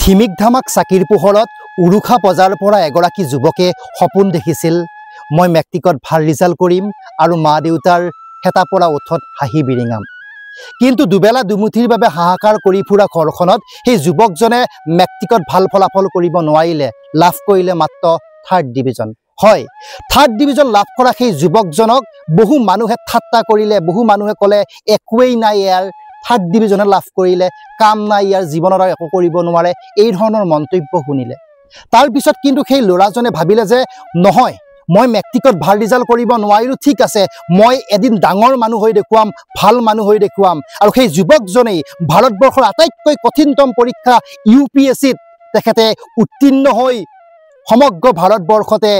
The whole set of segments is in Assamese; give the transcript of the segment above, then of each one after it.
ধিমিক ধামাক চাকিৰ পোহৰত উৰুখা বজাৰ পৰা এগৰাকী যুৱকে সপোন দেখিছিল মই মেট্ৰিকত ভাল ৰিজাল্ট কৰিম আৰু মা দেউতাৰ হেতা পৰা ওঠত হাঁহি বিৰিঙাম। কিন্তু দুবেলা দুমুঠিৰ বাবে হাহাকাৰ কৰি ফুৰা ঘৰখনত সেই যুৱকজনে মেট্ৰিকত ভাল ফলাফল কৰিব নোৱাৰিলে, লাভ কৰিলে মাত্ৰ 3rd ডিভিজন। হয়, 3rd ডিভিজন লাভ কৰা সেই যুৱকজনক বহু মানুহে ঠাট্টা কৰিলে, বহু মানুহে ক'লে একোৱেই নাই ইয়াৰ, 3rd ডিভিজনে লাভ কৰিলে, কাম নাই ইয়াৰ, জীৱনত আৰু একো কৰিব নোৱাৰে, এই ধৰণৰ মন্তব্য শুনিলে। তাৰ পিছত কিন্তু সেই ল'ৰাজনে ভাবিলে যে নহয়, মই মেট্ৰিকত ভাল ৰিজাল্ট কৰিব নোৱাৰিলোঁ, ঠিক আছে, মই এদিন ডাঙৰ মানুহ হৈ দেখুৱাম, ভাল মানুহ হৈ দেখুৱাম। আৰু সেই যুৱকজনেই ভাৰতবৰ্ষৰ আটাইতকৈ কঠিনতম পৰীক্ষা UPSCত তেখেতে উত্তীৰ্ণ হৈ সমগ্ৰ ভাৰতবৰ্ষতে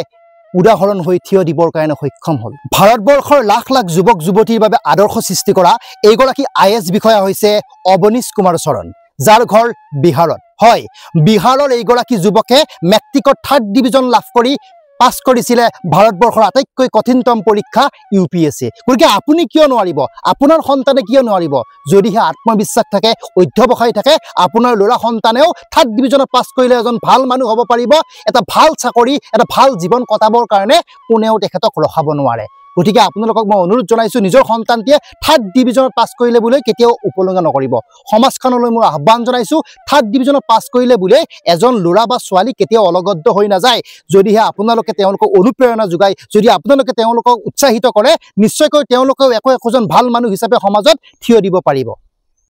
উদাহৰণ হৈ থিয় দিবৰ কাৰণে সক্ষম হ'ল। ভাৰতবৰ্ষৰ লাখ লাখ যুৱক যুৱতীৰ বাবে আদৰ্শ সৃষ্টি কৰা এইগৰাকী IAS বিষয়া হৈছে অৱনীশ কুমাৰ চৰণ, যাৰ ঘৰ বিহাৰত। হয়, বিহাৰৰ এইগৰাকী যুৱকে মেট্ৰিকত 3rd ডিভিজন লাভ কৰি পাছ কৰিছিলে ভাৰতবৰ্ষৰ আটাইতকৈ কঠিনতম পৰীক্ষা UPSC। গতিকে আপুনি কিয় নোৱাৰিব, আপোনাৰ সন্তানে কিয় নোৱাৰিব? যদিহে আত্মবিশ্বাস থাকে, অধ্যৱসায় থাকে, আপোনাৰ ল'ৰা সন্তানেও 3rd ডিভিজনত পাছ কৰিলে এজন ভাল মানুহ হ'ব পাৰিব, এটা ভাল চাকৰি, এটা ভাল জীৱন কটাবৰ কাৰণে কোনেও তেখেতক ৰখাব নোৱাৰে। গতিকে আপোনালোকক মই অনুৰোধ জনাইছোঁ, নিজৰ সন্তানটিয়ে 3rd ডিভিজনত পাছ কৰিলে বোলে কেতিয়াও উপলুঙা নকৰিব। সমাজখনলৈ মোৰ আহ্বান জনাইছোঁ, 3rd ডিভিজনত পাছ কৰিলে বোলে এজন ল'ৰা বা ছোৱালী কেতিয়াও অলগদ্ধ হৈ নাযায়। যদিহে আপোনালোকে তেওঁলোকক অনুপ্ৰেৰণা যোগায়, যদি আপোনালোকে তেওঁলোকক উৎসাহিত কৰে, নিশ্চয়কৈ তেওঁলোকেও একোজন ভাল মানুহ হিচাপে সমাজত থিয় দিব পাৰিব।